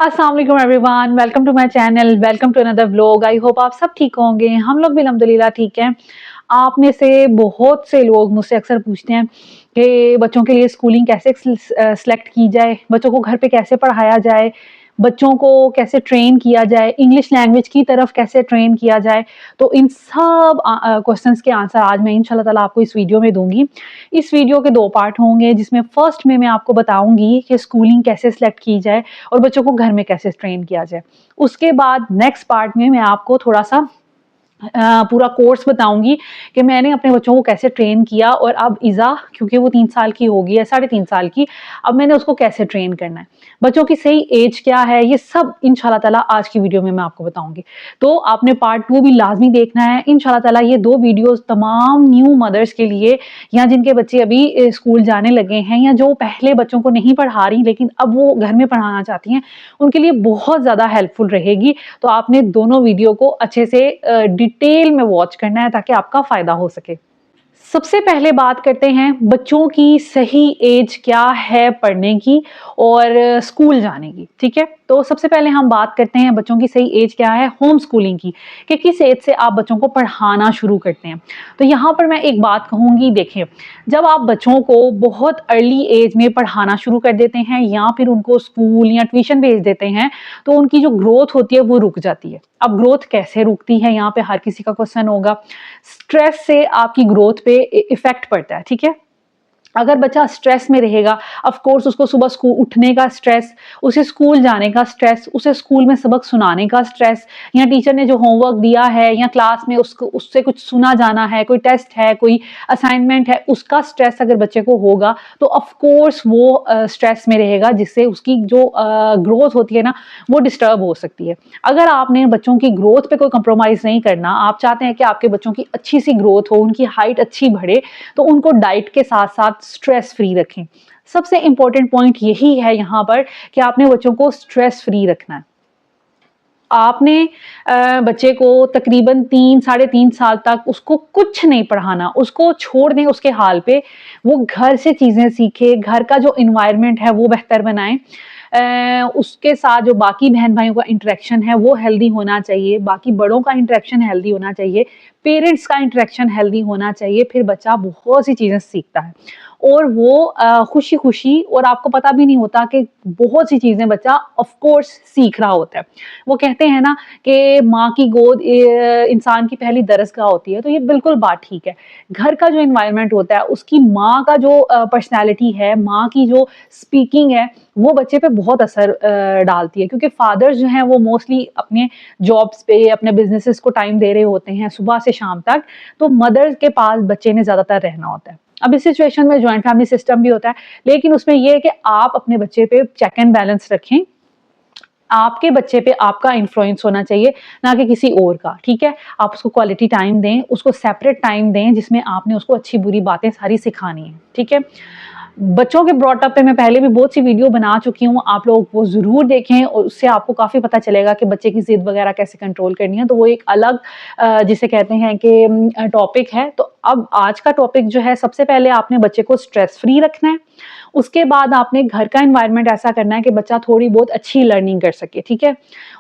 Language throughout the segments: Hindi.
अस्सलाम वालेकुम everyone, welcome to my channel, welcome to another vlog. I hope आप सब ठीक होंगे। हम लोग भी अल्हम्दुलिल्लाह ठीक हैं। आप में से बहुत से लोग मुझसे अक्सर पूछते हैं कि बच्चों के लिए स्कूलिंग कैसे सेलेक्ट की जाए, बच्चों को घर पे कैसे पढ़ाया जाए, बच्चों को कैसे ट्रेन किया जाए, इंग्लिश लैंग्वेज की तरफ कैसे ट्रेन किया जाए। तो इन सब क्वेश्चंस के आंसर आज मैं इंशाल्लाह ताला आपको इस वीडियो में दूंगी। इस वीडियो के 2 पार्ट होंगे, जिसमें फर्स्ट में मैं आपको बताऊंगी कि स्कूलिंग कैसे सेलेक्ट की जाए और बच्चों को घर में कैसे ट्रेन किया जाए। उसके बाद नेक्स्ट पार्ट में मैं आपको थोड़ा-सा पूरा कोर्स बताऊंगी कि मैंने अपने बच्चों को कैसे ट्रेन किया और अब इज़ा क्योंकि वो 3 साल की हो गई है, साढ़े 3 साल की, अब मैंने उसको कैसे ट्रेन करना है। बच्चों की सही एज क्या है, ये सब इंशाल्लाह ताला आज की वीडियो में मैं आपको बताऊंगी। तो आपने पार्ट 2 भी लाज़मी देखना है। इंशाल्लाह ताला ये 2 वीडियोज़ तमाम न्यू मदर्स के लिए, या जिनके बच्चे अभी स्कूल जाने लगे हैं, या जो पहले बच्चों को नहीं पढ़ा रही लेकिन अब वो घर में पढ़ाना चाहती हैं, उनके लिए बहुत ज़्यादा हेल्पफुल रहेगी। तो आपने दोनों वीडियो को अच्छे से डिटेल में वॉच करना है ताकि आपका फ़ायदा हो सके। सबसे पहले बात करते हैं बच्चों की सही एज क्या है पढ़ने की और स्कूल जाने की, ठीक है? तो सबसे पहले हम बात करते हैं बच्चों की सही एज क्या है होम स्कूलिंग की, कि किस एज से आप बच्चों को पढ़ाना शुरू करते हैं। तो यहाँ पर मैं एक बात कहूँगी, देखिए, जब आप बच्चों को बहुत अर्ली एज में पढ़ाना शुरू कर देते हैं या फिर उनको स्कूल या ट्यूशन भेज देते हैं, तो उनकी जो ग्रोथ होती है वो रुक जाती है। अब ग्रोथ कैसे रुकती है, यहाँ पे हर किसी का क्वेश्चन होगा। स्ट्रेस से आपकी ग्रोथ पे इफेक्ट पड़ता है, ठीक है? अगर बच्चा स्ट्रेस में रहेगा, ऑफ कोर्स उसको सुबह स्कूल उठने का स्ट्रेस, उसे स्कूल जाने का स्ट्रेस, उसे स्कूल में सबक सुनाने का स्ट्रेस, या टीचर ने जो होमवर्क दिया है या क्लास में उसको उससे कुछ सुना जाना है, कोई टेस्ट है, कोई असाइनमेंट है, उसका स्ट्रेस अगर बच्चे को होगा तो ऑफ कोर्स वो स्ट्रेस में रहेगा, जिससे उसकी जो ग्रोथ होती है ना, वो डिस्टर्ब हो सकती है। अगर आपने बच्चों की ग्रोथ पे कोई कंप्रोमाइज नहीं करना, आप चाहते हैं कि आपके बच्चों की अच्छी सी ग्रोथ हो, उनकी हाइट अच्छी बढ़े, तो उनको डाइट के साथ साथ स्ट्रेस फ्री रखें। सबसे इंपॉर्टेंट पॉइंट यही है यहाँ पर कि आपने बच्चों को स्ट्रेस फ्री रखना है। आपने बच्चे को तकरीबन 3 साढ़े 3 साल तक उसको कुछ नहीं पढ़ाना, उसको छोड़ दें उसके हाल पे। वो घर से चीज़ें सीखे, घर का जो एनवायरनमेंट है वो बेहतर बनाएँ। उसके साथ जो बाकी बहन-भाइयों का इंटरेक्शन है वो हेल्दी होना चाहिए, बाकी बड़ों का इंटरेक्शन हेल्दी होना चाहिए, पेरेंट्स का इंटरेक्शन हेल्दी होना चाहिए, फिर बच्चा बहुत सी चीज़ें सीखता है। और वो खुशी-खुशी, और आपको पता भी नहीं होता कि बहुत सी चीज़ें बच्चा ऑफ कोर्स सीख रहा होता है। वो कहते हैं ना कि माँ की गोद इंसान की पहली दरसगाह होती है, तो ये बिल्कुल बात ठीक है। घर का जो एनवायरनमेंट होता है, उसकी माँ का जो पर्सनैलिटी है, माँ की जो स्पीकिंग है, वो बच्चे पे बहुत असर डालती है, क्योंकि फादर्स जो हैं वो मोस्टली अपने जॉब्स पे, अपने बिज़नेसेस को टाइम दे रहे होते हैं सुबह से शाम तक, तो मदर के पास बच्चे ने ज़्यादातर रहना होता है। अब इस सिचुएशन में जॉइंट फैमिली सिस्टम भी होता है, लेकिन उसमें ये है कि आप अपने बच्चे पे चेक एंड बैलेंस रखें। आपके बच्चे पे आपका इन्फ्लुएंस होना चाहिए, ना कि किसी और का, ठीक है? आप उसको क्वालिटी टाइम दें, उसको सेपरेट टाइम दें जिसमें आपने उसको अच्छी-बुरी बातें सारी सिखानी है, ठीक है? बच्चों के ब्रॉट अप पे मैं पहले भी बहुत सी वीडियो बना चुकी हूँ, आप लोग वो ज़रूर देखें और उससे आपको काफ़ी पता चलेगा कि बच्चे की ज़िद वगैरह कैसे कंट्रोल करनी है, तो वो एक अलग जिसे कहते हैं कि टॉपिक है। तो अब आज का टॉपिक जो है, सबसे पहले आपने बच्चे को स्ट्रेस फ्री रखना है, उसके बाद आपने घर का एनवायरनमेंट ऐसा करना है कि बच्चा थोड़ी बहुत अच्छी लर्निंग कर सके, ठीक है?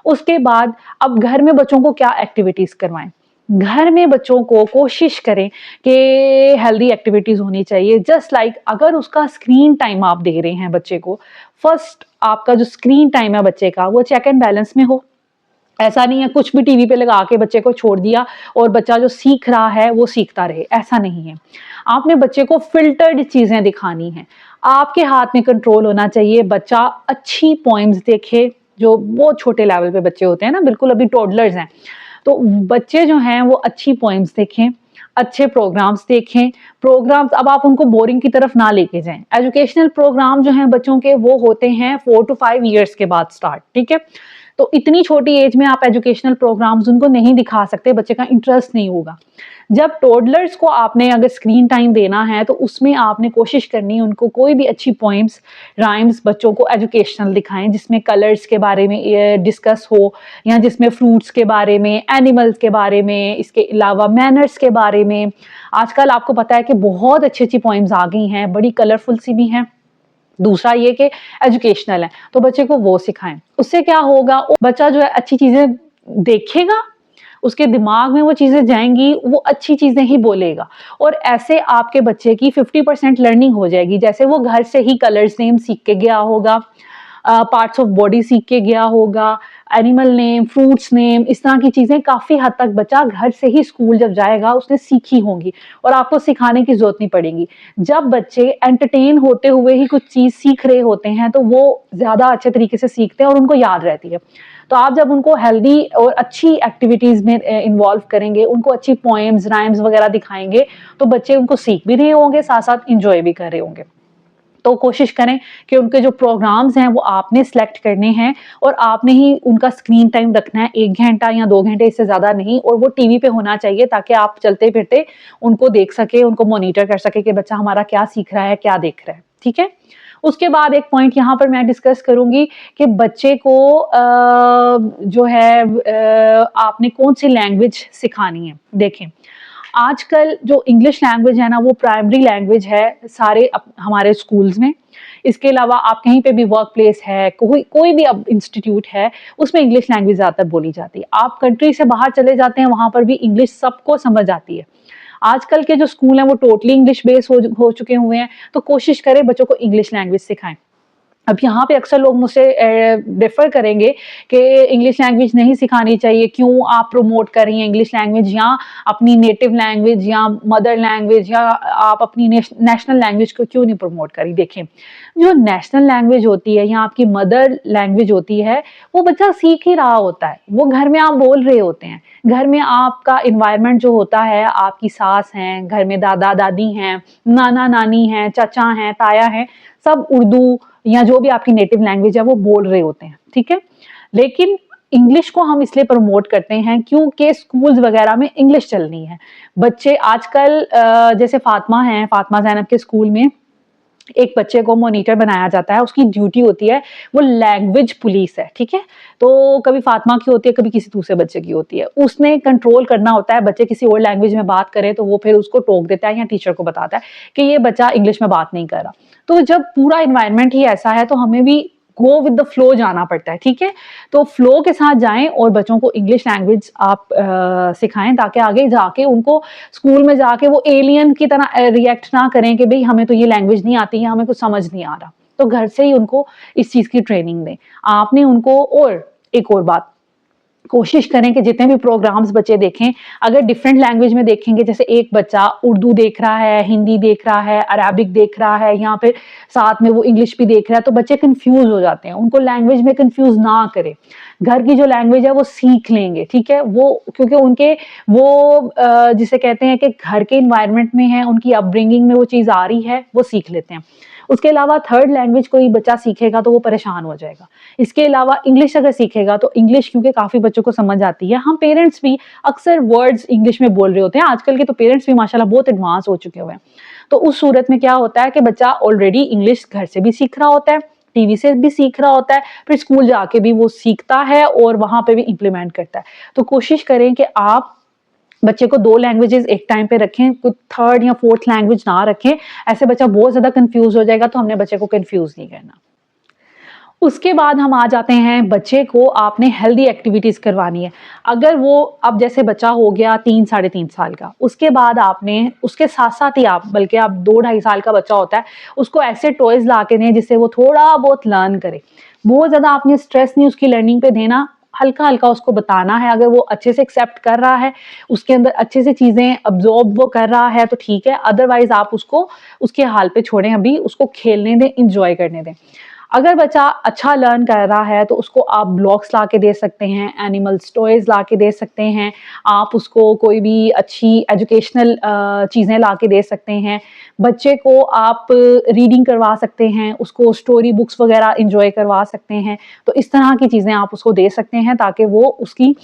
उसके बाद अब घर में बच्चों को क्या एक्टिविटीज़ करवाएँ? घर में बच्चों को कोशिश करें कि हेल्दी एक्टिविटीज़ होनी चाहिए, जस्ट लाइक अगर उसका स्क्रीन टाइम आप दे रहे हैं बच्चे को, फर्स्ट आपका जो स्क्रीन टाइम है बच्चे का, वो चेक एंड बैलेंस में हो। ऐसा नहीं है कुछ भी टीवी पे लगा के बच्चे को छोड़ दिया और बच्चा जो सीख रहा है वो सीखता रहे, ऐसा नहीं है। आपने बच्चे को फ़िल्टर्ड चीज़ें दिखानी हैं। आपके हाथ में कंट्रोल होना चाहिए, बच्चा अच्छी पोएम्स देखे, जो बहुत छोटे लेवल पे बच्चे होते हैं ना, बिल्कुल अभी टोडलर्स हैं। तो बच्चे जो हैं वो अच्छी पोएम्स देखें, अच्छे प्रोग्राम्स देखें। प्रोग्राम्स अब आप उनको बोरिंग की तरफ ना लेके जाएँ। एजुकेशनल प्रोग्राम जो हैं बच्चों के, वो होते हैं 4 टू 5 इयर्स के बाद स्टार्ट, ठीक है? तो इतनी छोटी एज में आप एजुकेशनल प्रोग्राम्स उनको नहीं दिखा सकते, बच्चे का इंटरेस्ट नहीं होगा। जब टोडलर्स को आपने अगर स्क्रीन टाइम देना है, तो उसमें आपने कोशिश करनी है उनको कोई भी अच्छी पोएम्स, राइम्स बच्चों को एजुकेशनल दिखाएँ, जिसमें कलर्स के बारे में डिस्कस हो, या जिसमें फ्रूट्स के बारे में, एनिमल्स के बारे में, इसके अलावा मैनर्स के बारे में। आजकल आपको पता है कि बहुत अच्छी-अच्छी पोएम्स आ गई हैं, बड़ी कलरफुल सी भी हैं। दूसरा ये कि एजुकेशनल है, तो बच्चे को वो सिखाएं। उससे क्या होगा, बच्चा जो है अच्छी चीजें देखेगा, उसके दिमाग में वो चीजें जाएंगी, वो अच्छी चीजें ही बोलेगा, और ऐसे आपके बच्चे की 50% लर्निंग हो जाएगी। जैसे वो घर से ही कलर्स नेम सीख के गया होगा, पार्ट्स ऑफ बॉडी सीख के गया होगा, एनिमल नेम, फ्रूट्स नेम, इस तरह की चीजें काफी हद तक बच्चा घर से ही स्कूल जब जाएगा उसने सीखी होंगी, और आपको सिखाने की जरूरत नहीं पड़ेगी। जब बच्चे एंटरटेन होते हुए ही कुछ चीज सीख रहे होते हैं तो वो ज्यादा अच्छे तरीके से सीखते हैं और उनको याद रहती है। तो आप जब उनको हेल्दी और अच्छी एक्टिविटीज में इन्वॉल्व करेंगे, उनको अच्छी पोएम्स, राइम्स वगैरह दिखाएंगे, तो बच्चे उनको सीख भी रहे होंगे, साथ साथ इंजॉय भी कर रहे होंगे। तो कोशिश करें कि उनके जो प्रोग्राम्स हैं वो आपने सेलेक्ट करने हैं, और आपने ही उनका स्क्रीन टाइम रखना है 1 घंटा या 2 घंटे, इससे ज़्यादा नहीं, और वो टीवी पे होना चाहिए ताकि आप चलते फिरते उनको देख सके, उनको मॉनिटर कर सके कि बच्चा हमारा क्या सीख रहा है, क्या देख रहा है। ठीक है। उसके बाद एक पॉइंट यहाँ पर मैं डिस्कस करूंगी कि बच्चे को जो है आपने कौन सी लैंग्वेज सिखानी है। देखें, आजकल जो इंग्लिश लैंग्वेज है ना, वो प्राइमरी लैंग्वेज है सारे हमारे स्कूल्स में। इसके अलावा आप कहीं पे भी वर्क प्लेस है, कोई भी अब इंस्टीट्यूट है, उसमें इंग्लिश लैंग्वेज ज़्यादातर बोली जाती है। आप कंट्री से बाहर चले जाते हैं, वहां पर भी इंग्लिश सबको समझ आती है। आजकल के जो स्कूल हैं वो टोटली इंग्लिश बेस हो चुके हुए हैं, तो कोशिश करें बच्चों को इंग्लिश लैंग्वेज सिखाएं। अब यहाँ पे अक्सर लोग मुझसे डिफर करेंगे कि इंग्लिश लैंग्वेज नहीं सिखानी चाहिए, क्यों आप प्रमोट कर रही हैं इंग्लिश लैंग्वेज, या अपनी नेटिव लैंग्वेज या मदर लैंग्वेज या आप अपनी नेशनल लैंग्वेज को क्यों नहीं प्रमोट करी। देखें, जो नेशनल लैंग्वेज होती है या आपकी मदर लैंग्वेज होती है, वो बच्चा सीख ही रहा होता है, वो घर में आप बोल रहे होते हैं। घर में आपका इन्वायरमेंट जो होता है, आपकी सास हैं, घर में दादा दादी हैं, नाना नानी हैं, चाचा हैं, ताया हैं, सब उर्दू या जो भी आपकी नेटिव लैंग्वेज है वो बोल रहे होते हैं। ठीक है। लेकिन इंग्लिश को हम इसलिए प्रमोट करते हैं क्योंकि स्कूल्स वगैरह में इंग्लिश चलनी है। बच्चे आजकल जैसे फातिमा हैं, फातिमा ज़ैनब के स्कूल में एक बच्चे को मॉनिटर बनाया जाता है, उसकी ड्यूटी होती है, वो लैंग्वेज पुलिस है। ठीक है। तो कभी फातिमा की होती है, कभी किसी दूसरे बच्चे की होती है, उसने कंट्रोल करना होता है। बच्चे किसी और लैंग्वेज में बात करे तो वो फिर उसको टोक देता है या टीचर को बताता है कि ये बच्चा इंग्लिश में बात नहीं कर रहा। तो जब पूरा इन्वायरमेंट ही ऐसा है तो हमें भी गो विद द फ्लो जाना पड़ता है। ठीक है। तो फ्लो के साथ जाएं और बच्चों को इंग्लिश लैंग्वेज आप सिखाएं, ताकि आगे जाके उनको स्कूल में जाके वो एलियन की तरह रिएक्ट ना करें कि भाई हमें तो ये लैंग्वेज नहीं आती है, हमें कुछ समझ नहीं आ रहा। तो घर से ही उनको इस चीज की ट्रेनिंग दें आपने उनको। और एक और बात, कोशिश करें कि जितने भी प्रोग्राम्स बच्चे देखें, अगर डिफरेंट लैंग्वेज में देखेंगे, जैसे एक बच्चा उर्दू देख रहा है, हिंदी देख रहा है, अरबिक देख रहा है, या फिर साथ में वो इंग्लिश भी देख रहा है, तो बच्चे कंफ्यूज हो जाते हैं। उनको लैंग्वेज में कंफ्यूज ना करें, घर की जो लैंग्वेज है वो सीख लेंगे। ठीक है। वो क्योंकि उनके वो जिसे कहते हैं कि घर के इन्वायरमेंट में है, उनकी अपब्रिंगिंग में वो चीज़ आ रही है, वो सीख लेते हैं। उसके अलावा थर्ड लैंग्वेज कोई बच्चा सीखेगा तो वो परेशान हो जाएगा। इसके अलावा इंग्लिश अगर सीखेगा तो इंग्लिश क्योंकि काफ़ी बच्चों को समझ आती है, हम पेरेंट्स भी अक्सर वर्ड्स इंग्लिश में बोल रहे होते हैं। आजकल के तो पेरेंट्स भी माशाल्लाह बहुत एडवांस हो चुके हुए हैं। तो उस सूरत में क्या होता है कि बच्चा ऑलरेडी इंग्लिश घर से भी सीख रहा होता है, टीवी से भी सीख रहा होता है, फिर स्कूल जाके भी वो सीखता है और वहां पे भी इम्प्लीमेंट करता है। तो कोशिश करें कि आप बच्चे को 2 लैंग्वेजेस एक टाइम पे रखें, कुछ थर्ड या फोर्थ लैंग्वेज ना रखें। ऐसे बच्चा बहुत ज्यादा कंफ्यूज हो जाएगा, तो हमने बच्चे को कंफ्यूज नहीं करना। उसके बाद हम आ जाते हैं, बच्चे को आपने हेल्दी एक्टिविटीज करवानी है। अगर वो अब जैसे बच्चा हो गया 3 साढ़े 3 साल का, उसके बाद आपने उसके साथ साथ ही आप, बल्कि आप 2 ढाई साल का बच्चा होता है, उसको ऐसे टॉयज ला के दें जिससे वो थोड़ा बहुत लर्न करे। बहुत ज्यादा आपने स्ट्रेस नहीं उसकी लर्निंग पे देना, हल्का हल्का उसको बताना है। अगर वो अच्छे से एक्सेप्ट कर रहा है, उसके अंदर अच्छे से चीजें अब्जॉर्ब वो कर रहा है तो ठीक है, अदरवाइज आप उसको उसके हाल पे छोड़ें, अभी उसको खेलने दें, इंजॉय करने दें। अगर बच्चा अच्छा लर्न कर रहा है तो उसको आप ब्लॉक्स ला के दे सकते हैं, एनिमल्स टॉयज ला के दे सकते हैं, आप उसको कोई भी अच्छी एजुकेशनल चीज़ें ला के दे सकते हैं। बच्चे को आप रीडिंग करवा सकते हैं, उसको स्टोरी बुक्स वगैरह इंजॉय करवा सकते हैं। तो इस तरह की चीज़ें आप उसको दे सकते हैं ताकि वो उसकी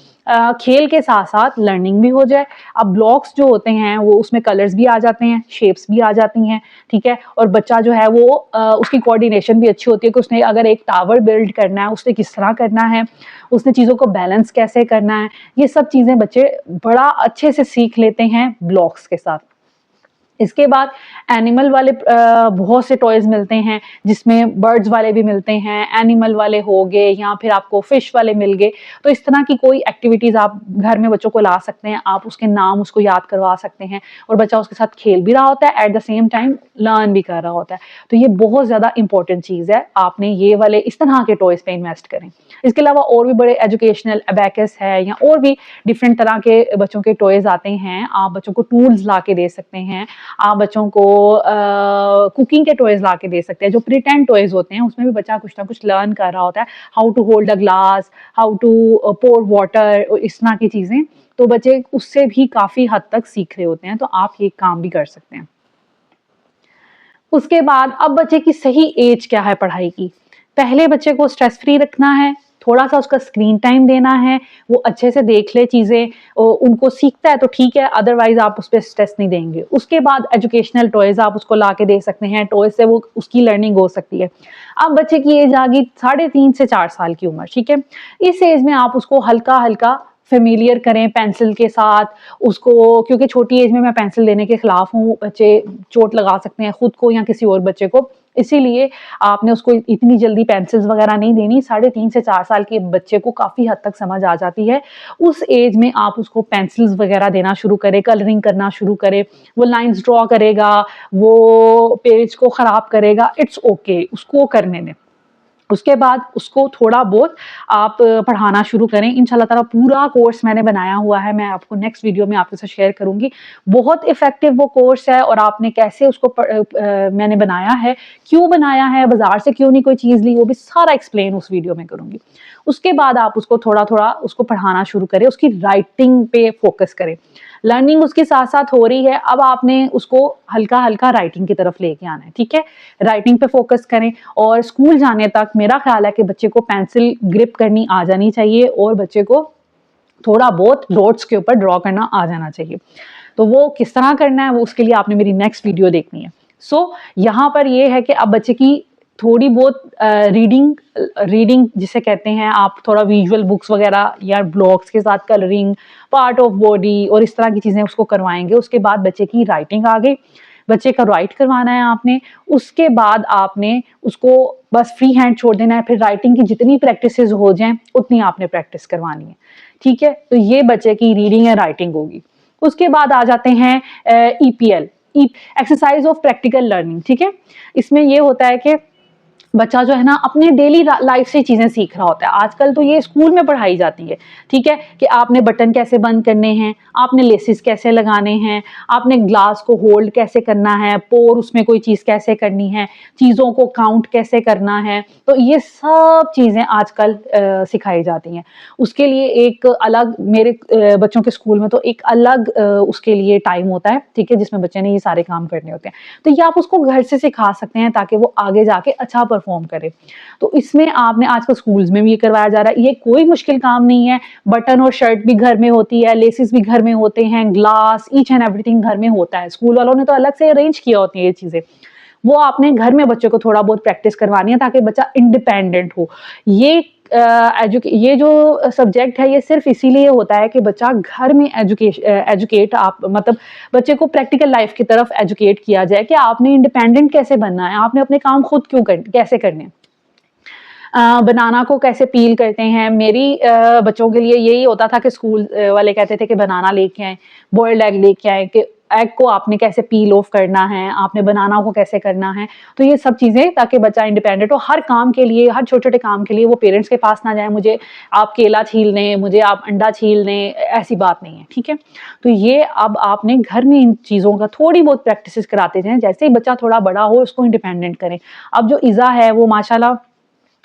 खेल के साथ साथ लर्निंग भी हो जाए। अब ब्लॉक्स जो होते हैं वो उसमें कलर्स भी आ जाते हैं, शेप्स भी आ जाती हैं। ठीक है। और बच्चा जो है वो उसकी कोऑर्डिनेशन भी अच्छी होती है कि उसने अगर एक टावर बिल्ड करना है, उसने किस तरह करना है, उसने चीज़ों को बैलेंस कैसे करना है, ये सब चीज़ें बच्चे बड़ा अच्छे से सीख लेते हैं ब्लॉक्स के साथ। इसके बाद एनिमल वाले बहुत से टॉयज़ मिलते हैं, जिसमें बर्ड्स वाले भी मिलते हैं, एनिमल वाले हो गए या फिर आपको फ़िश वाले मिल गए। तो इस तरह की कोई एक्टिविटीज़ आप घर में बच्चों को ला सकते हैं, आप उसके नाम उसको याद करवा सकते हैं और बच्चा उसके साथ खेल भी रहा होता है, at the same time learn भी कर रहा होता है। तो ये बहुत ज़्यादा इम्पोर्टेंट चीज़ है, आपने ये वाले इस तरह के टॉयज़ पे इन्वेस्ट करें। इसके अलावा और भी बड़े एजुकेशनल अबैकस है या और भी डिफरेंट तरह के बच्चों के टॉयज़ आते हैं, आप बच्चों को टूल्स ला के दे सकते हैं। आप बच्चों को कुकिंग के टॉयज़ ला के दे सकते हैं, जो प्रिटेंड टॉयज़ होते हैं उसमें भी बच्चा कुछ ना कुछ लर्न कर रहा होता है, how to hold a glass, how to pour water, इस तरह की चीज़ें। तो बच्चे उससे भी काफ़ी हद तक सीख रहे होते हैं, तो आप ये काम भी कर सकते हैं। उसके बाद अब बच्चे की सही एज क्या है पढ़ाई की? पहले बच्चे को स्ट्रेस फ्री रखना है, थोड़ा-सा उसका स्क्रीन टाइम देना है, वो अच्छे से देख ले चीज़ें, उनको सीखता है तो ठीक है, अदरवाइज़ आप उस पे स्ट्रेस नहीं देंगे। उसके बाद एजुकेशनल टॉयज़ आप उसको ला के दे सकते हैं, टॉयज़ से वो उसकी लर्निंग हो सकती है। अब बच्चे की एज आ गई 3.5 से 4 साल की उम्र, ठीक है? इस एज में आप उसको हल्का-हल्का फ़ैमिलियर करें पेंसिल के साथ, उसको, क्योंकि छोटी एज में मैं पेंसिल देने के खिलाफ हूँ, बच्चे चोट लगा सकते हैं खुद को या किसी और बच्चे को। इसीलिए आपने उसको इतनी जल्दी पेंसिल्स वगैरह नहीं देनी, 3.5 से 4 साल के बच्चे को काफ़ी हद तक समझ आ जाती है। उस एज में आप उसको पेंसिल्स वगैरह देना शुरू करें, कलरिंग करना शुरू करें, वो लाइन्स ड्रॉ करेगा, वो पेज को ख़राब करेगा, इट्स ओके, उसको करने दें। उसके बाद उसको थोड़ा बहुत आप पढ़ाना शुरू करें। इंशाल्लाह ताला पूरा कोर्स मैंने बनाया हुआ है, मैं आपको नेक्स्ट वीडियो में आपके साथ शेयर करूँगी। बहुत इफ़ेक्टिव वो कोर्स है और आपने कैसे उसको मैंने बनाया है, क्यों बनाया है, बाज़ार से क्यों नहीं कोई चीज़ ली, वो भी सारा एक्सप्लेन उस वीडियो में करूँगी। उसके बाद आप उसको थोड़ा-थोड़ा उसको पढ़ाना शुरू करें, उसकी राइटिंग पे फ़ोकस करें। लर्निंग उसके साथ-साथ हो रही है, अब आपने उसको हल्का-हल्का राइटिंग की तरफ लेके आना है, ठीक है? राइटिंग पे फ़ोकस करें और स्कूल जाने तक मेरा ख़्याल है कि बच्चे को पेंसिल ग्रिप करनी आ जानी चाहिए और बच्चे को थोड़ा बहुत डॉट्स के ऊपर ड्रॉ करना आ जाना चाहिए। तो वो किस तरह करना है, वो उसके लिए आपने मेरी नेक्स्ट वीडियो देखनी है। यहाँ पर ये है कि अब बच्चे की थोड़ी बहुत रीडिंग रीडिंग जिसे कहते हैं, आप थोड़ा विजुअल बुक्स वगैरह या ब्लॉग्स के साथ कलरिंग, पार्ट ऑफ बॉडी और इस तरह की चीज़ें उसको करवाएँगे। उसके बाद बच्चे की राइटिंग आ गई, बच्चे का राइट करवाना है आपने, उसके बाद आपने उसको बस फ्री हैंड छोड़ देना है, फिर राइटिंग की जितनी प्रैक्टिसेस हो जाएँ, उतनी आपने प्रैक्टिस करवानी है, ठीक है? तो ये बच्चे की रीडिंग या राइटिंग होगी। उसके बाद आ जाते हैं EPL, exercise of practical learning, ठीक है? इसमें ये होता है कि बच्चा जो है ना अपने डेली लाइफ से चीज़ें सीख रहा होता है। आजकल तो ये स्कूल में पढ़ाई जाती है, ठीक है? कि आपने बटन कैसे बंद करने हैं, आपने लेसिस कैसे लगाने हैं, आपने ग्लास को होल्ड कैसे करना है, पोर उसमें कोई चीज़ कैसे करनी है, चीज़ों को काउंट कैसे करना है। तो ये सब चीज़ें आजकल सिखाई जाती हैं। उसके लिए एक अलग मेरे बच्चों के स्कूल में तो एक अलग उसके लिए टाइम होता है, ठीक है? जिसमें बच्चे ने ये सारे काम करने होते हैं। तो ये आप उसको घर से सिखा सकते हैं ताकि वो आगे जाके अच्छा परफॉर्म करे। तो इसमें आपने आजकल स्कूल्स में भी ये करवाया जा रहा है, ये कोई मुश्किल काम नहीं है। बटन और शर्ट भी घर में होती है, लेसिस भी घर में होते हैं, ग्लास ईच एंड एवरीथिंग घर में होता है। स्कूल वालों ने तो अलग से अरेंज किया होती है ये चीज़ें। वो आपने घर में बच्चे को थोड़ा बहुत प्रैक्टिस करवानी है ताकि बच्चा इंडिपेंडेंट हो। ये जो सब्जेक्ट है ये सिर्फ इसीलिए होता है कि बच्चा घर में एजुकेट आप मतलब बच्चे को प्रैक्टिकल लाइफ की तरफ एजुकेट किया जाए कि आपने इंडिपेंडेंट कैसे बनना है, आपने अपने काम खुद कैसे करने हैं। बनाना को कैसे पील करते हैं, मेरी बच्चों के लिए यही होता था कि स्कूल वाले कहते थे कि बनाना लेके आएँ, बॉइल्ड एग लेके आएँ, कि एग को आपने कैसे पील ऑफ करना है, आपने बनाना को कैसे करना है। तो ये सब चीज़ें ताकि बच्चा इंडिपेंडेंट हो, हर काम के लिए, हर छोटे-छोटे काम के लिए वो पेरेंट्स के पास ना जाए, मुझे आप केला छील दें, मुझे आप अंडा छील दें, ऐसी बात नहीं है, ठीक है? तो ये अब आपने घर में इन चीज़ों का थोड़ी बहुत प्रैक्टिसेस कराते जाएँ, जैसे ही बच्चा थोड़ा बड़ा हो उसको इंडिपेंडेंट करें। अब जो इज़ा है वो माशाल्लाह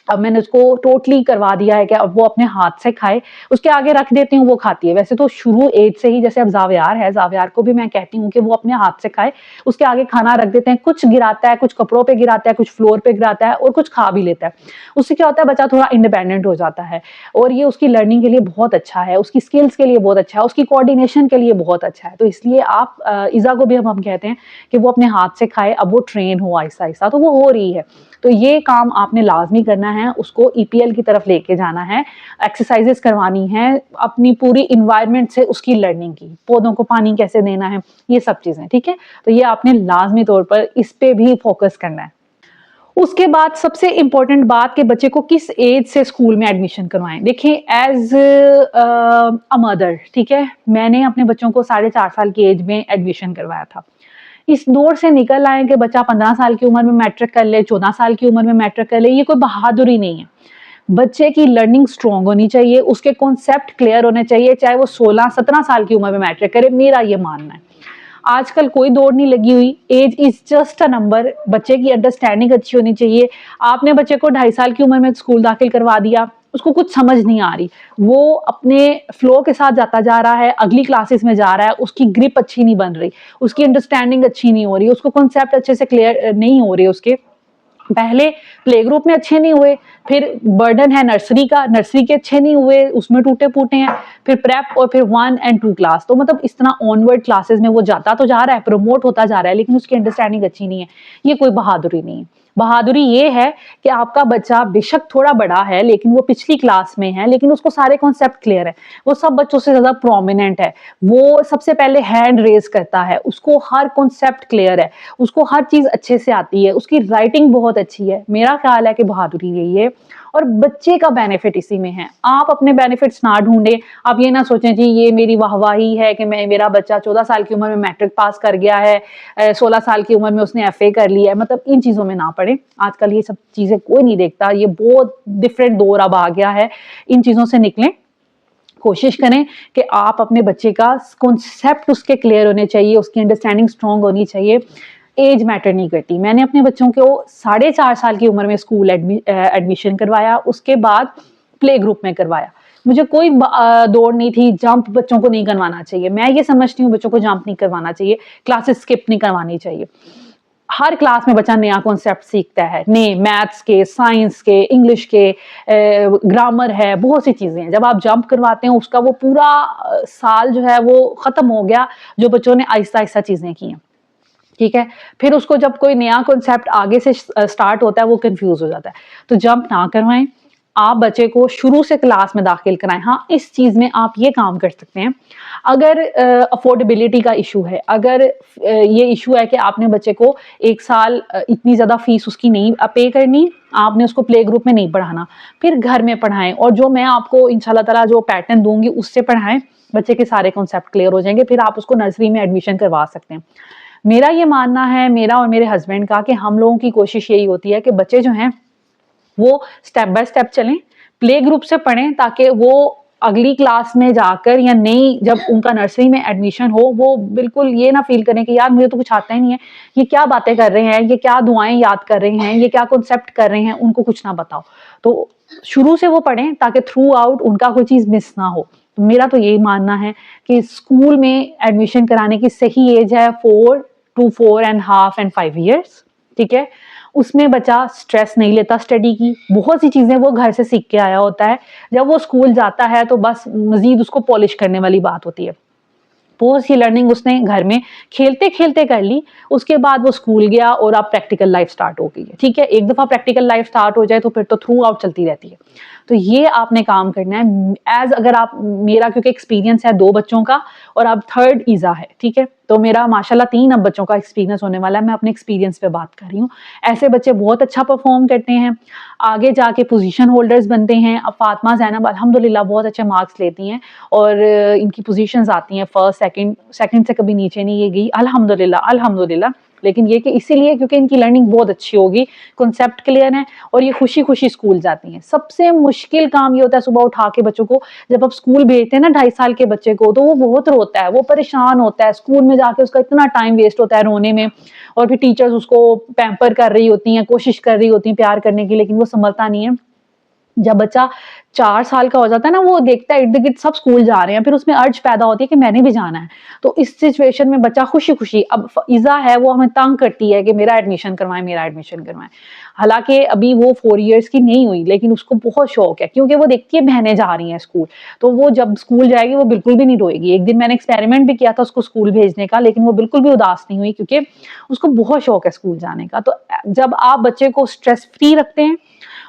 अब मैंने उसको टोटली करवा दिया है कि अब वो अपने हाथ से खाए, उसके आगे रख देती हूँ वो खाती है। वैसे तो शुरू एज से ही जैसे अब ज़ावियार है, ज़ावियार को भी मैं कहती हूँ कि वो अपने हाथ से खाए, उसके आगे खाना रख देते हैं, कुछ गिराता है, कुछ कपड़ों पे गिराता है, कुछ फ्लोर पे गिराता है और कुछ खा भी लेता है। उससे क्या होता है बच्चा थोड़ा इंडिपेंडेंट हो जाता है और ये उसकी लर्निंग के लिए बहुत अच्छा है, उसकी स्किल्स के लिए बहुत अच्छा है, उसकी कोऑर्डिनेशन के लिए बहुत अच्छा है। तो इसलिए आप इज़ा को भी हम कहते हैं कि वो अपने हाथ से खाए, अब वो ट्रेन हो आहिस्ता-आहिस्ता, तो वो हो रही है। तो ये काम आपने लाजमी करना है, उसको ईपीएल की तरफ लेके जाना है, एक्सरसाइजेस करवानी है, अपनी पूरी इन्वायरमेंट से उसकी लर्निंग की, पौधों को पानी कैसे देना है, ये सब चीज़ें, ठीक है। तो ये आपने लाजमी तौर पर इस पे भी फोकस करना है। उसके बाद सबसे इम्पोर्टेंट बात कि बच्चे को किस एज से स्कूल में एडमिशन करवाएं। देखिए एज अ मदर, ठीक है, मैंने अपने बच्चों को 4.5 साल की एज में एडमिशन करवाया था। इस दौर से निकल आए कि बच्चा 15 साल की उम्र में मैट्रिक कर ले, 14 साल की उम्र में मैट्रिक कर ले, ये कोई बहादुरी नहीं है। बच्चे की लर्निंग स्ट्रांग होनी चाहिए, उसके कॉन्सेप्ट क्लियर होने चाहिए, चाहे वो 16-17 साल की उम्र में मैट्रिक करे, मेरा ये मानना है। आजकल कोई दौड़ नहीं लगी हुई, age is just a number, बच्चे की अंडरस्टैंडिंग अच्छी होनी चाहिए। आपने बच्चे को 2.5 साल की उम्र में स्कूल दाखिल करवा दिया, उसको कुछ समझ नहीं आ रही, वो अपने फ्लो के साथ जाता जा रहा है, अगली क्लासेस में जा रहा है, उसकी ग्रिप अच्छी नहीं बन रही, उसकी अंडरस्टैंडिंग अच्छी नहीं हो रही, उसको कॉन्सेप्ट अच्छे से क्लियर नहीं हो रहे, उसके पहले प्ले ग्रुप में अच्छे नहीं हुए, फिर बर्डन है नर्सरी का, नर्सरी के अच्छे नहीं हुए, उसमें टूटे फूटे हैं, फिर प्रेप और फिर 1 और 2 क्लास, तो मतलब इस तरह ऑनवर्ड क्लासेस में वो जाता तो जा रहा है, प्रमोट होता जा रहा है, लेकिन उसकी अंडरस्टैंडिंग अच्छी नहीं है। ये कोई बहादुरी नहीं है। बहादुरी ये है कि आपका बच्चा बेशक थोड़ा बड़ा है, लेकिन वो पिछली क्लास में है, लेकिन उसको सारे कॉन्सेप्ट क्लियर है, वो सब बच्चों से ज्यादा प्रोमिनेंट है, वो सबसे पहले हैंड रेज करता है, उसको हर कॉन्सेप्ट क्लियर है, उसको हर चीज अच्छे से आती है, उसकी राइटिंग बहुत अच्छी है। मेरा ख्याल है कि बहादुरी यही है, और बच्चे का बेनिफिट इसी में है। आप अपने बेनिफिट्स ना ढूंढे, आप ये ना सोचें जी ये मेरी वाहवाही है कि मेरा बच्चा 14 साल की उम्र में मैट्रिक पास कर गया है, 16 साल की उम्र में उसने एफए कर लिया है, मतलब इन चीजों में ना पड़े। आजकल ये सब चीजें कोई नहीं देखता, ये बहुत डिफरेंट दौर अब आ गया है, इन चीजों से निकलें। कोशिश करें कि आप अपने बच्चे का कॉन्सेप्ट उसके क्लियर होने चाहिए, उसकी अंडरस्टैंडिंग स्ट्रांग होनी चाहिए। एज मैटर नहीं करती। मैंने अपने बच्चों को 4.5 साल की उम्र में स्कूल एडमिशन करवाया, उसके बाद प्ले ग्रुप में करवाया। मुझे कोई दौड़ नहीं थी, जंप बच्चों को नहीं करवाना चाहिए, मैं ये समझती हूँ बच्चों को जंप नहीं करवाना चाहिए, क्लासेस स्किप नहीं करवानी चाहिए। हर क्लास में बच्चा नया कॉन्सेप्ट सीखता है, नए मैथ्स के, साइंस के, इंग्लिश के, ग्रामर है, बहुत सी चीजें हैं। जब आप जंप करवाते हैं उसका वो पूरा साल जो है वो खत्म हो गया, जो बच्चों ने आहिस्ता आहिस्ता चीजें की हैं, ठीक है। फिर उसको जब कोई नया कॉन्सेप्ट आगे से स्टार्ट होता है वो कंफ्यूज हो जाता है। तो जंप ना करवाएं, आप बच्चे को शुरू से क्लास में दाखिल कराएं। हाँ, इस चीज में आप ये काम कर सकते हैं, अगर अफोर्डेबिलिटी का इशू है, अगर ये इशू है कि आपने बच्चे को 1 साल इतनी ज्यादा फीस उसकी नहीं पे करनी, आपने उसको प्ले ग्रुप में नहीं पढ़ाना, फिर घर में पढ़ाएं, और जो मैं आपको इंशाल्लाह ताला जो पैटर्न दूंगी उससे पढ़ाएं, बच्चे के सारे कॉन्सेप्ट क्लियर हो जाएंगे, फिर आप उसको नर्सरी में एडमिशन करवा सकते हैं। मेरा ये मानना है, मेरा और मेरे हस्बैंड का, कि हम लोगों की कोशिश यही होती है कि बच्चे जो हैं वो स्टेप बाय स्टेप चलें, प्ले ग्रुप से पढ़ें, ताकि वो अगली क्लास में जाकर या नई जब उनका नर्सरी में एडमिशन हो, वो बिल्कुल ये ना फील करें कि यार मुझे तो कुछ आता ही नहीं है, ये क्या बातें कर रहे हैं, ये क्या दुआएं याद कर रहे हैं, ये क्या कॉन्सेप्ट कर रहे हैं, उनको कुछ ना बताओ। तो शुरू से वो पढ़ें ताकि थ्रू आउट उनका कोई चीज मिस ना हो। तो मेरा तो यही मानना है कि स्कूल में एडमिशन कराने की सही एज है 4 to 4.5 and 5 years, ठीक है। उसमें बच्चा स्ट्रेस नहीं लेता स्टडी की, बहुत सी चीजें वो घर से सीख के आया होता है, जब वो स्कूल जाता है तो बस मजीद उसको पॉलिश करने वाली बात होती है। बहुत सी लर्निंग उसने घर में खेलते खेलते कर ली, उसके बाद वो स्कूल गया और अब प्रैक्टिकल लाइफ स्टार्ट हो गई है, ठीक है। एक दफा प्रैक्टिकल लाइफ स्टार्ट हो जाए तो फिर तो थ्रू आउट चलती रहती है। तो ये आपने काम करना है, एज अगर आप, मेरा क्योंकि एक्सपीरियंस है 2 बच्चों का और अब 3rd ईजा है, ठीक है, तो मेरा माशाल्लाह 3 अब बच्चों का एक्सपीरियंस होने वाला है, मैं अपने एक्सपीरियंस पे बात कर रही हूँ। ऐसे बच्चे बहुत अच्छा परफॉर्म करते हैं, आगे जाके पोजीशन होल्डर्स बनते हैं। अब फातिमा ज़ैनब अल्हम्दुलिल्लाह बहुत अच्छे मार्क्स लेती हैं और इनकी पोजीशंस आती हैं फर्स्ट सेकंड से कभी नीचे नहीं ये गई, अल्हम्दुलिल्लाह अल्हम्दुलिल्लाह। लेकिन ये कि इसीलिए क्योंकि इनकी लर्निंग बहुत अच्छी होगी, कॉन्सेप्ट क्लियर है और ये खुशी खुशी स्कूल जाती हैं। सबसे मुश्किल काम ये होता है सुबह उठा के बच्चों को, जब आप स्कूल भेजते हैं ना 2.5 साल के बच्चे को, तो वो बहुत रोता है, वो परेशान होता है, स्कूल में जाके उसका इतना टाइम वेस्ट होता है रोने में, और फिर टीचर्स उसको पैम्पर कर रही होती हैं, कोशिश कर रही होती हैं प्यार करने की, लेकिन वो संभलता नहीं है। जब बच्चा 4 साल का हो जाता है ना, वो देखता है इर्द-गिर्द सब स्कूल जा रहे हैं, फिर उसमें अर्ज पैदा होती है कि मैंने भी जाना है। तो इस सिचुएशन में बच्चा खुशी-खुशी, अब फ़िज़ा है वो हमें तंग करती है कि मेरा एडमिशन करवाएँ, मेरा एडमिशन करवाएँ। हालाँकि अभी वो 4 इयर्स की नहीं हुई, लेकिन उसको बहुत शौक है क्योंकि वो देखती है बहनें जा रही हैं स्कूल, तो वो जब स्कूल जाएगी वो बिल्कुल भी नहीं रोएगी। एक दिन मैंने एक्सपेरिमेंट भी किया था उसको स्कूल भेजने का, लेकिन वो बिल्कुल भी उदास नहीं हुई क्योंकि उसको बहुत शौक है स्कूल जाने का। तो जब आप बच्चे को स्ट्रेस फ्री रखते हैं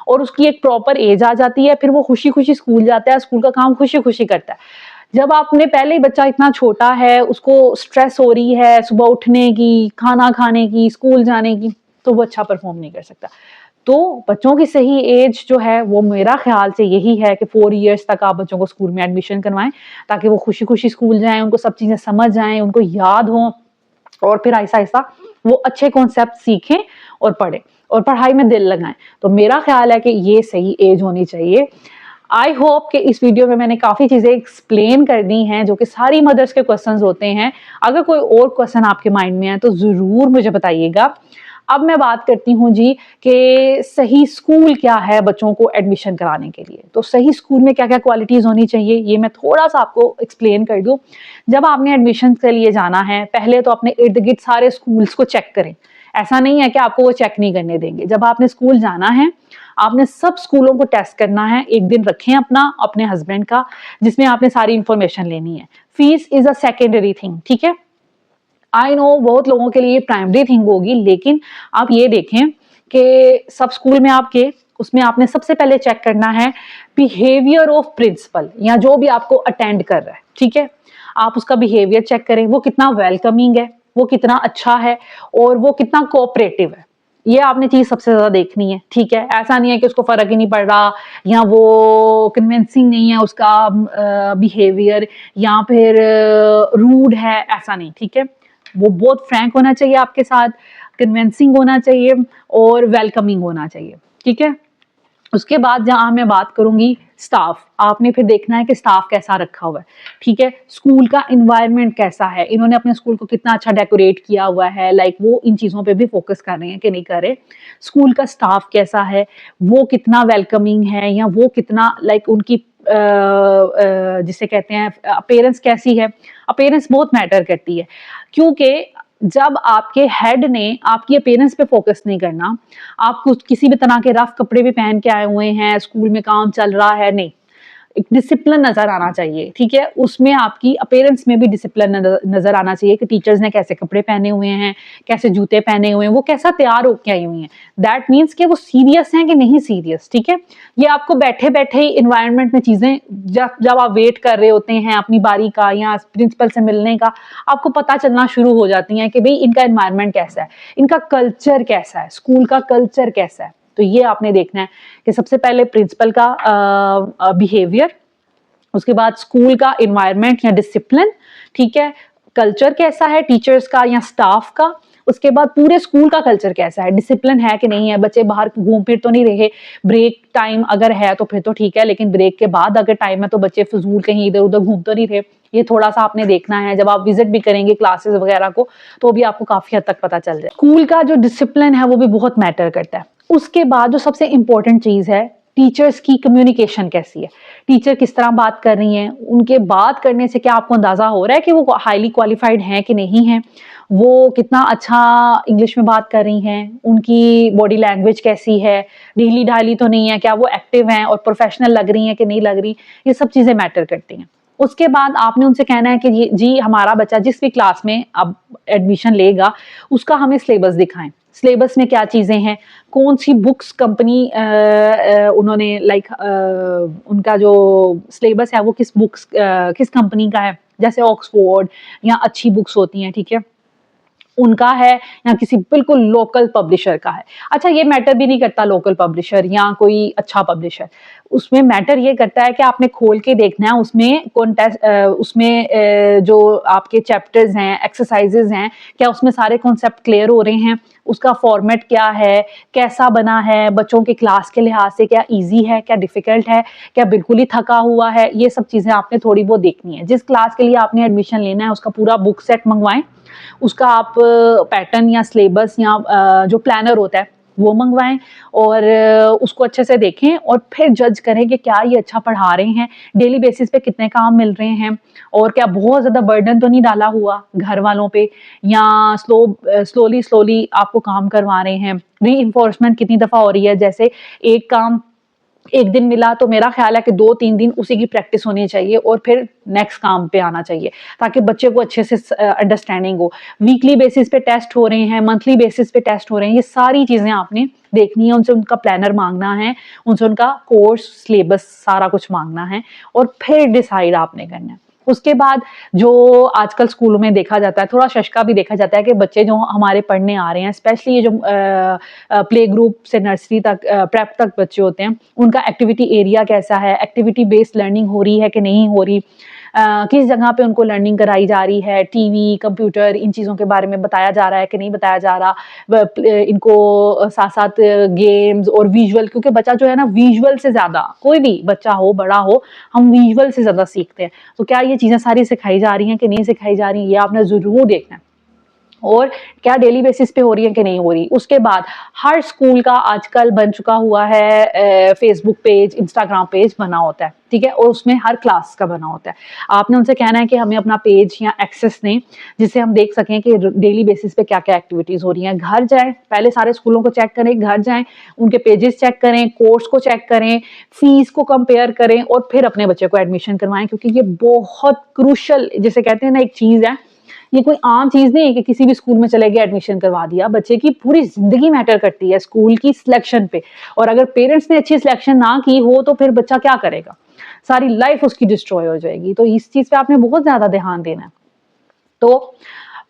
और उसकी एक प्रॉपर एज आ जाती है, फिर वो खुशी-खुशी स्कूल जाता है, स्कूल का काम खुशी-खुशी करता है। जब आपने पहले ही बच्चा इतना छोटा है, उसको स्ट्रेस हो रही है सुबह उठने की, खाना खाने की, स्कूल जाने की, तो वो अच्छा परफ़ॉर्म नहीं कर सकता। तो बच्चों की सही एज जो है वो मेरा ख़्याल से यही है कि 4 इयर्स तक आप बच्चों को स्कूल में एडमिशन करवाएँ, ताकि वो खुशी-खुशी स्कूल जाएँ, उनको सब चीज़ें समझ आएँ, उनको याद हों और फिर आहिस्ता-आहिस्ता वो अच्छे कॉन्सेप्ट सीखें और पढ़ें और पढ़ाई में दिल लगाएँ। तो मेरा ख़्याल है कि ये सही एज होनी चाहिए। आई होप कि इस वीडियो में मैंने काफ़ी चीज़ें एक्सप्लेन कर दी हैं, जो कि सारी मदर्स के क्वेश्चंस होते हैं। अगर कोई और क्वेश्चन आपके माइंड में है तो ज़रूर मुझे बताइएगा। अब मैं बात करती हूँ जी कि सही स्कूल क्या है बच्चों को एडमिशन कराने के लिए। तो सही स्कूल में क्या-क्या क्वालिटीज़ होनी चाहिए, ये मैं थोड़ा-सा आपको एक्सप्लेन कर दूँ। जब आपने एडमिशन के लिए जाना है, पहले तो अपने इर्द-गिर्द सारे स्कूल्स को चेक करें। ऐसा नहीं है कि आपको वो चेक नहीं करने देंगे। जब आपने स्कूल जाना है, आपने सब स्कूलों को टेस्ट करना है। एक दिन रखें अपने हस्बैंड का, जिसमें आपने सारी इन्फॉर्मेशन लेनी है। Fees is a secondary thing, ठीक है? आई नो बहुत लोगों के लिए ये प्राइमरी थिंग होगी, लेकिन आप ये देखें कि सब स्कूल में आपके, उसमें आपने सबसे पहले चेक करना है बिहेवियर ऑफ प्रिंसिपल या जो भी आपको अटेंड कर रहा है, ठीक है? आप उसका बिहेवियर चेक करें, वो कितना वेलकमिंग है, वो कितना अच्छा है और वो कितना कोऑपरेटिव है। ये आपने चीज़ सबसे ज़्यादा देखनी है, ठीक है? ऐसा नहीं है कि उसको फ़र्क ही नहीं पड़ रहा या वो कन्विंसिंग नहीं है उसका बिहेवियर या फिर रूड है, ऐसा नहीं, ठीक है? वो बहुत फ्रैंक होना चाहिए आपके साथ, कन्विंसिंग होना चाहिए और वेलकमिंग होना चाहिए, ठीक है? उसके बाद जहाँ मैं बात करूँगी स्टाफ, आपने फिर देखना है कि स्टाफ कैसा रखा हुआ है, ठीक है? स्कूल का एनवायरनमेंट कैसा है, इन्होंने अपने स्कूल को कितना अच्छा डेकोरेट किया हुआ है, लाइक वो इन चीज़ों पे भी फोकस कर रहे हैं कि नहीं कर रहे। स्कूल का स्टाफ कैसा है, वो कितना वेलकमिंग है या वो कितना लाइक उनकी जिसे कहते हैं अपीयरेंस कैसी है। अपीयरेंस बहुत मैटर करती है क्योंकि जब आपके हेड ने आपकी अपीयरेंस पे फोकस नहीं करना, आप कुछ किसी भी तरह के रफ कपड़े भी पहन के आए हुए हैं, स्कूल में काम चल रहा है, नहीं। एक डिसिप्लिन नज़र आना चाहिए, ठीक है? उसमें आपकी अपीयरेंस में भी डिसिप्लिन नज़र आना चाहिए कि टीचर्स ने कैसे कपड़े पहने हुए हैं, कैसे जूते पहने हुए हैं, वो कैसा तैयार होके आई हुई हैं। दैट मीन्स कि वो सीरियस हैं कि नहीं सीरियस, ठीक है? ये आपको बैठे-बैठे ही एनवायरनमेंट में चीज़ें जब जब आप वेट कर रहे होते हैं अपनी बारी का या प्रिंसिपल से मिलने का, आपको पता चलना शुरू हो जाती हैं कि भई इनका एनवायरनमेंट कैसा है, इनका कल्चर कैसा है, स्कूल का कल्चर कैसा है। तो ये आपने देखना है कि सबसे पहले प्रिंसिपल का बिहेवियर, उसके बाद स्कूल का एनवायरनमेंट या डिसिप्लिन, ठीक है? कल्चर कैसा है टीचर्स का या स्टाफ का, उसके बाद पूरे स्कूल का कल्चर कैसा है, डिसिप्लिन है कि नहीं है, बच्चे बाहर घूम फिर तो नहीं रहे, ब्रेक टाइम अगर है तो फिर तो ठीक है, लेकिन ब्रेक के बाद अगर टाइम है तो बच्चे फजूल कहीं इधर-उधर घूम तो नहीं रहे। ये थोड़ा-सा आपने देखना है, जब आप विजिट भी करेंगे क्लासेस वगैरह को, तो भी आपको काफ़ी हद तक पता चल जाए। स्कूल का जो डिसिप्लिन है वो भी बहुत मैटर करता है। उसके बाद जो सबसे इम्पोर्टेंट चीज़ है, टीचर्स की कम्युनिकेशन कैसी है, टीचर किस तरह बात कर रही हैं, उनके बात करने से क्या आपको अंदाज़ा हो रहा है कि वो हाईली क्वालिफाइड हैं कि नहीं हैं, वो कितना अच्छा इंग्लिश में बात कर रही हैं, उनकी बॉडी लैंग्वेज कैसी है, ढीली-ढाली तो नहीं है, क्या वो एक्टिव हैं और प्रोफेशनल लग रही हैं कि नहीं लग रही, ये सब चीज़ें मैटर करती हैं। उसके बाद आपने उनसे कहना है कि जी हमारा बच्चा जिस भी क्लास में अब एडमिशन लेगा, उसका हमें सिलेबस दिखाएँ। सिलेबस में क्या चीज़ें हैं, कौन-सी बुक्स कंपनी उन्होंने लाइक उनका जो सिलेबस है वो किस कंपनी का है, जैसे ऑक्सफोर्ड या अच्छी बुक्स होती हैं, ठीक है? उनका है या किसी बिल्कुल लोकल पब्लिशर का है। अच्छा ये मैटर भी नहीं करता लोकल पब्लिशर या कोई अच्छा पब्लिशर, उसमें मैटर ये करता है कि आपने खोल के देखना है उसमें जो आपके चैप्टर्स हैं, एक्सरसाइज़ेज़ हैं, क्या उसमें सारे कॉन्सेप्ट क्लियर हो रहे हैं? उसका फॉर्मेट क्या है? कैसा बना है? बच्चों के क्लास के लिहाज से क्या ईज़ी है, क्या डिफ़िकल्ट है, क्या बिल्कुल ही थका हुआ है? ये सब चीज़ें आपने थोड़ी बहुत देखनी है। जिस क्लास के लिए आपने एडमिशन लेना है उसका पूरा बुक सेट मँगवाएँ, उसका आप पैटर्न या सिलेबस या जो प्लानर होता है वो मंगवाएं और उसको अच्छे से देखें और फिर जज करें कि क्या ये अच्छा पढ़ा रहे हैं, डेली बेसिस पे कितने काम मिल रहे हैं और क्या बहुत ज़्यादा बर्डन तो नहीं डाला हुआ घर वालों पे, या स्लोली स्लोली आपको काम करवा रहे हैं। री कितनी दफ़ा हो रही है, जैसे एक काम एक दिन मिला तो मेरा ख्याल है कि 2-3 दिन उसी की प्रैक्टिस होनी चाहिए और फिर नेक्स्ट काम पे आना चाहिए, ताकि बच्चे को अच्छे से अंडरस्टैंडिंग हो। वीकली बेसिस पे टेस्ट हो रहे हैं, मंथली बेसिस पे टेस्ट हो रहे हैं, ये सारी चीज़ें आपने देखनी है, उनसे उनका प्लानर मांगना है, उनसे उनका कोर्स सिलेबस सारा कुछ मांगना है और फिर डिसाइड आपने करना है। उसके बाद जो आजकल स्कूलों में देखा जाता है, थोड़ा शशका भी देखा जाता है कि बच्चे जो हमारे पढ़ने आ रहे हैं, स्पेशली ये जो प्ले ग्रुप से नर्सरी तक प्रेप तक बच्चे होते हैं, उनका एक्टिविटी एरिया कैसा है, एक्टिविटी बेस्ड लर्निंग हो रही है कि नहीं हो रही, किस जगह पे उनको लर्निंग कराई जा रही है, टीवी, कंप्यूटर, इन चीज़ों के बारे में बताया जा रहा है कि नहीं बताया जा रहा, इनको साथ-साथ गेम्स और विजुअल, क्योंकि बच्चा जो है ना विजुअल से ज़्यादा, कोई भी बच्चा हो, बड़ा हो, हम विजुअल से ज़्यादा सीखते हैं। तो क्या ये चीज़ें सारी सिखाई जा रही हैं कि नहीं सिखाई जा रही, ये आपने ज़रूर देखना है। और क्या डेली बेसिस पे हो रही है कि नहीं हो रही। उसके बाद हर स्कूल का आजकल बन चुका हुआ है फेसबुक पेज, इंस्टाग्राम पेज बना होता है, ठीक है, और उसमें हर क्लास का बना होता है। आपने उनसे कहना है कि हमें अपना पेज या एक्सेस दें, जिससे हम देख सकें कि डेली बेसिस पे क्या-क्या एक्टिविटीज़ हो रही हैं। घर जाएँ, पहले सारे स्कूलों को चेक करें, घर जाएँ, उनके पेजेस चेक करें, कोर्स को चेक करें, फीस को कंपेयर करें और फिर अपने बच्चे को एडमिशन करवाएँ, क्योंकि ये बहुत क्रूशियल, जिसे कहते हैं ना, एक चीज़ है। ये कोई आम चीज़ नहीं है कि किसी भी स्कूल में चले गए एडमिशन करवा दिया। बच्चे की पूरी ज़िंदगी मैटर करती है स्कूल की सिलेक्शन पे, और अगर पेरेंट्स ने अच्छी सिलेक्शन ना की हो तो फिर बच्चा क्या करेगा? सारी लाइफ उसकी डिस्ट्रॉय हो जाएगी। तो इस चीज़ पे आपने बहुत ज़्यादा ध्यान देना है। तो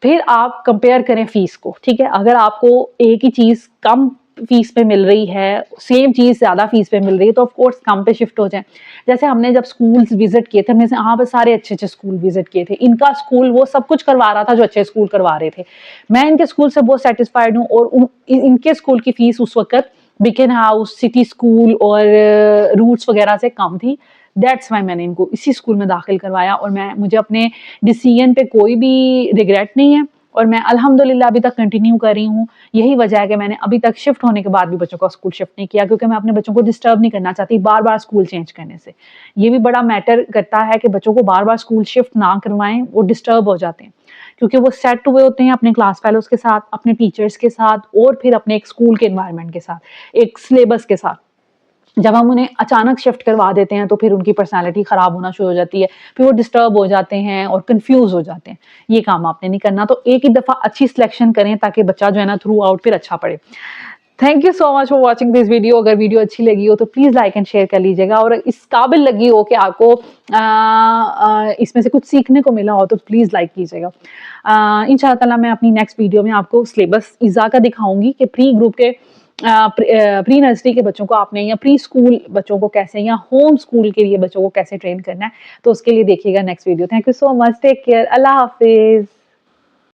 फिर आप कंपेयर करें फीस को, ठीक है? अगर आपको एक ही चीज़ कम फीस पे मिल रही है, सेम चीज़ ज़्यादा फीस पे मिल रही है, तो ऑफ कोर्स कम पे शिफ्ट हो जाएँ। जैसे हमने जब स्कूल्स विज़िट किए थे, हमने यहाँ पे सारे अच्छे-अच्छे स्कूल विज़िट किए थे। इनका स्कूल वो सब कुछ करवा रहा था जो अच्छे स्कूल करवा रहे थे। मैं इनके स्कूल से बहुत सैटिस्फाइड हूँ और इनके स्कूल की फीस उस वक़्त बिकन हाउस, सिटी स्कूल और रूट्स वगैरह से कम थी। दैट्स व्हाई मैंने इनको इसी स्कूल में दाखिल करवाया और मुझे अपने डिसीजन पे कोई भी रिग्रेट नहीं है और मैं अल्हम्दुलिल्लाह अभी तक कंटिन्यू कर रही हूँ। यही वजह है कि मैंने अभी तक शिफ्ट होने के बाद भी बच्चों का स्कूल शिफ्ट नहीं किया, क्योंकि मैं अपने बच्चों को डिस्टर्ब नहीं करना चाहती बार-बार स्कूल चेंज करने से। ये भी बड़ा मैटर करता है कि बच्चों को बार-बार स्कूल शिफ्ट ना करवाएँ, वो डिस्टर्ब हो जाते हैं। क्योंकि वो सेट हुए होते हैं अपने क्लास फेलोज़ के साथ, अपने टीचर्स के साथ और फिर अपने एक स्कूल के एनवायरनमेंट के साथ, एक सिलेबस के साथ। जब हम उन्हें अचानक शिफ्ट करवा देते हैं तो फिर उनकी पर्सनैलिटी ख़राब होना शुरू हो जाती है, फिर वो डिस्टर्ब हो जाते हैं और कन्फ्यूज़ हो जाते हैं। ये काम आपने नहीं करना, तो एक ही दफ़ा अच्छी सिलेक्शन करें ताकि बच्चा जो है ना थ्रू आउट फिर अच्छा पढ़े। Thank you so much for watching this video. अगर वीडियो अच्छी लगी हो तो प्लीज़ लाइक एंड शेयर कर लीजिएगा, और इस काबिल लगी हो कि आपको इसमें से कुछ सीखने को मिला हो तो प्लीज़ लाइक कीजिएगा। इंशाअल्लाह ताला मैं अपनी नेक्स्ट वीडियो में आपको सिलेबस इज़ा का दिखाऊँगी कि प्री ग्रुप के प्री नर्सरी के बच्चों को आपने, या प्री स्कूल बच्चों को कैसे, या होम स्कूल के लिए बच्चों को कैसे ट्रेन करना है, तो उसके लिए देखिएगा next video. Thank you so much, take care, अल्लाह हाफ़िज़।